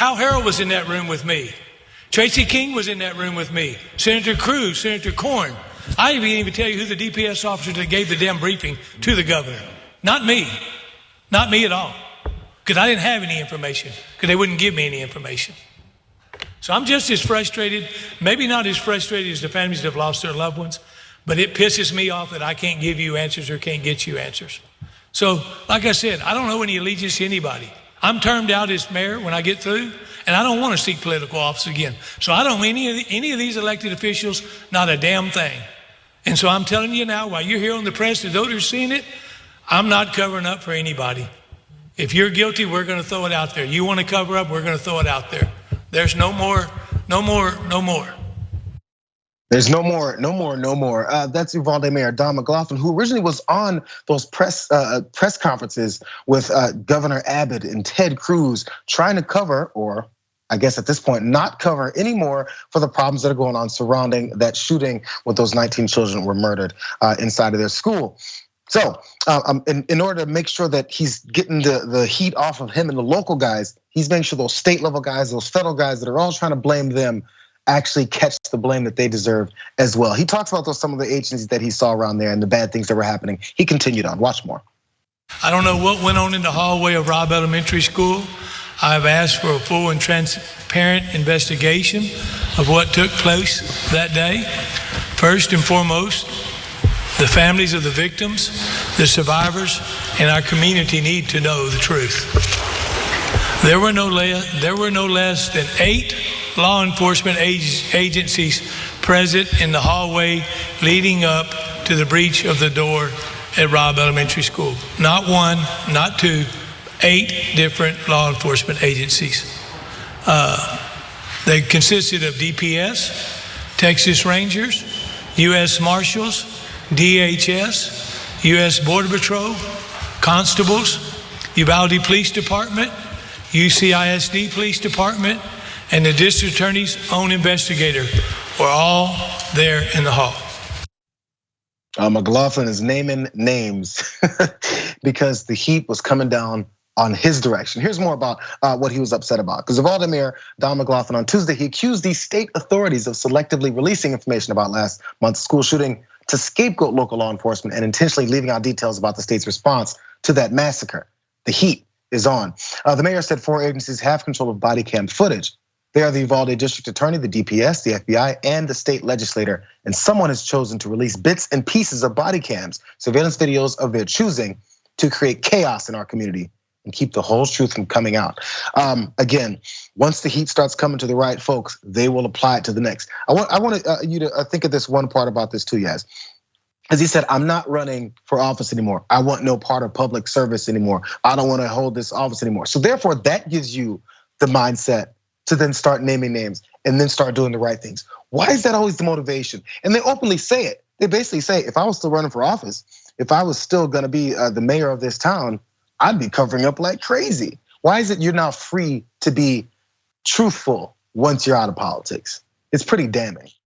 Al Harrell was in that room with me. Tracy King was in that room with me. Senator Cruz, Senator Corn. I didn't even tell you who the DPS officer that gave the damn briefing to the governor. Not me. Not me at all. Because I didn't have any information. Because they wouldn't give me any information. So I'm just as frustrated, maybe not as frustrated as the families that have lost their loved ones, but it pisses me off that I can't give you answers or can't get you answers. So, like I said, I don't owe any allegiance to anybody. I'm termed out as mayor when I get through, and I don't want to seek political office again. So I don't owe any of these elected officials, not a damn thing. And so I'm telling you now, while you're here on the press, to those who are seeing it, I'm not covering up for anybody. If you're guilty, we're going to throw it out there. You want to cover up, we're going to throw it out there. There's no more. There's no more. That's Uvalde Mayor Don McLaughlin, who originally was on those press conferences with Governor Abbott and Ted Cruz, trying to cover, or I guess at this point, not cover anymore for the problems that are going on surrounding that shooting with those 19 children who were murdered inside of their school. So in order to make sure that he's getting the heat off of him and the local guys, he's making sure those state level guys, those federal guys that are all trying to blame them actually catch the blame that they deserve as well. He talks about some of the agencies that he saw around there and the bad things that were happening. He continued on, watch more. I don't know what went on in the hallway of Robb Elementary School. I've asked for a full and transparent investigation of what took place that day. First and foremost, the families of the victims, the survivors, and our community need to know the truth. There were no less than 8 law enforcement agencies present in the hallway leading up to the breach of the door at Robb Elementary School. Not 1, not 2, 8 different law enforcement agencies. They consisted of DPS, Texas Rangers, U.S. Marshals, DHS, U.S. Border Patrol, constables, Uvalde Police Department, UCISD Police Department, and the district attorney's own investigator were all there in the hall. McLaughlin is naming names because the heat was coming down on his direction. Here's more about what he was upset about. Because Uvalde Mayor Don McLaughlin on Tuesday, he accused these state authorities of selectively releasing information about last month's school shooting to scapegoat local law enforcement and intentionally leaving out details about the state's response to that massacre. The heat is on. The mayor said 4 agencies have control of body cam footage. They are the Uvalde District Attorney, the DPS, the FBI, and the state legislator. And someone has chosen to release bits and pieces of body cams, surveillance videos of their choosing, to create chaos in our community and keep the whole truth from coming out. Again, once the heat starts coming to the right folks, they will apply it to the next. I want you to think of this one part about this too, Yaz. As he said, I'm not running for office anymore. I want no part of public service anymore. I don't want to hold this office anymore. So therefore, that gives you the mindset to then start naming names and then start doing the right things. Why is that always the motivation? And they openly say it. They basically say, if I was still running for office, if I was still gonna be the mayor of this town, I'd be covering up like crazy. Why is it you're now free to be truthful once you're out of politics? It's pretty damning.